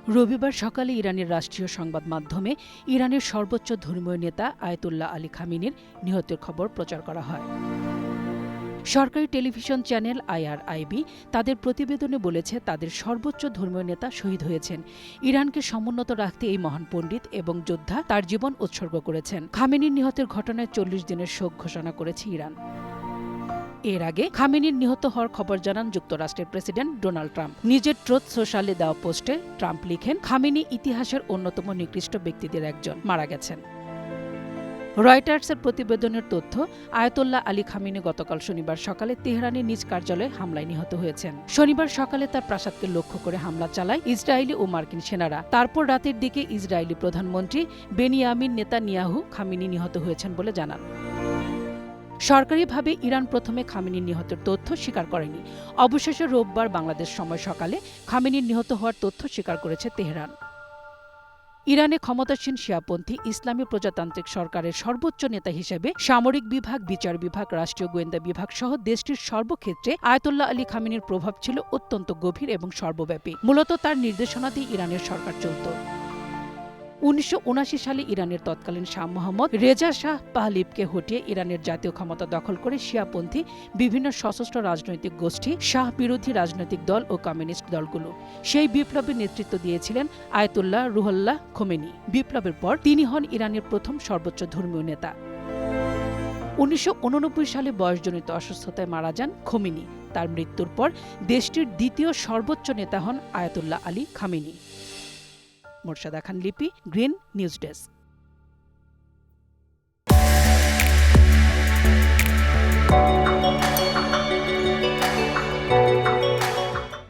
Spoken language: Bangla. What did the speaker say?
রবিবার সকালে ইরানের রাষ্ট্রীয় সংবাদ মাধ্যমে ইরানের সর্বোচ্চ ধর্মীয় নেতা আয়াতুল্লাহ আলী খামেনির নিহতের খবর প্রচার করা হয়। সরকারি টেলিভিশন চ্যানেল IRIB তাদের প্রতিবেদনে বলেছে, তাদের সর্বোচ্চ ধর্মীয় নেতা শহীদ হয়েছেন। ইরানকে সমুন্নত রাখতে এই মহান পণ্ডিত এবং যোদ্ধা তার জীবন উৎসর্গ করেছেন। খামেনির নিহতের ঘটনায় 40 দিনের শোক ঘোষণা করেছে ইরান। এর আগে খামেনির নিহত হওয়ার খবর জানান যুক্তরাষ্ট্রের প্রেসিডেন্ট ডোনাল্ড ট্রাম্প। নিজের ট্রুথ সোশ্যালে দেওয়া পোস্টে ট্রাম্প লিখেন, খামেনি ইতিহাসের অন্যতম নিকৃষ্ট ব্যক্তিদের একজন, মারা গেছেন। রয়টার্সের প্রতিবেদনের তথ্য, আয়াতুল্লাহ আলী খামেনি গতকাল শনিবার সকালে তেহরানের নিজ কার্যালয়ে হামলায় নিহত হয়েছেন। শনিবার সকালে তার প্রাসাদকে লক্ষ্য করে হামলা চালায় ইসরায়েলি ও মার্কিন সেনারা। তারপর রাতের দিকে ইসরায়েলি প্রধানমন্ত্রী বেনিয়ামিন নেতানিয়াহু খামেনি নিহত হয়েছেন বলে জানান। সরকারিভাবে ইরান প্রথমে খামেনির নিহতের তথ্য স্বীকার করেনি। অবশেষে রোববার বাংলাদেশ সময় সকালে খামেনির নিহত হওয়ার তথ্য স্বীকার করেছে তেহরান। ইরানে ক্ষমতাসীন শিয়াপন্থী ইসলামী প্রজাতান্ত্রিক সরকারের সর্বোচ্চ নেতা হিসেবে সামরিক বিভাগ, বিচার বিভাগ, রাষ্ট্রীয় গোয়েন্দা বিভাগ সহ দেশটির সর্বক্ষেত্রে আয়াতুল্লাহ আলী খামেনির প্রভাব ছিল অত্যন্ত গভীর এবং সর্বব্যাপী। মূলত তার নির্দেশনাতেই ইরানের সরকার চলত। 1979 সালে ইরানের তৎকালীন শাহ মোহাম্মদ রেজা শাহ পাহলিভকে হটিয়ে ইরানের জাতীয় ক্ষমতা দখল করে শিয়াপন্থী বিভিন্ন সশস্ত্র রাজনৈতিক গোষ্ঠী, শাহ বিরোধী রাজনৈতিক দল ও কমিউনিস্ট দলগুলো। সেই বিপ্লবের নেতৃত্ব দিয়েছিলেন আয়াতুল্লাহ রুহুল্লাহ খোমেনি। বিপ্লবের পর তিনি হন ইরানের প্রথম সর্বোচ্চ ধর্মীয় নেতা। 1989 সালে বয়সজনিত অসুস্থতায় মারা যান খোমেনি। তার মৃত্যুর পর দেশটির দ্বিতীয় সর্বোচ্চ নেতা হন আয়াতুল্লাহ আলী খামেনি। মোরশেদা খান লিপি, গ্রিন নিউজ ডেস্ক।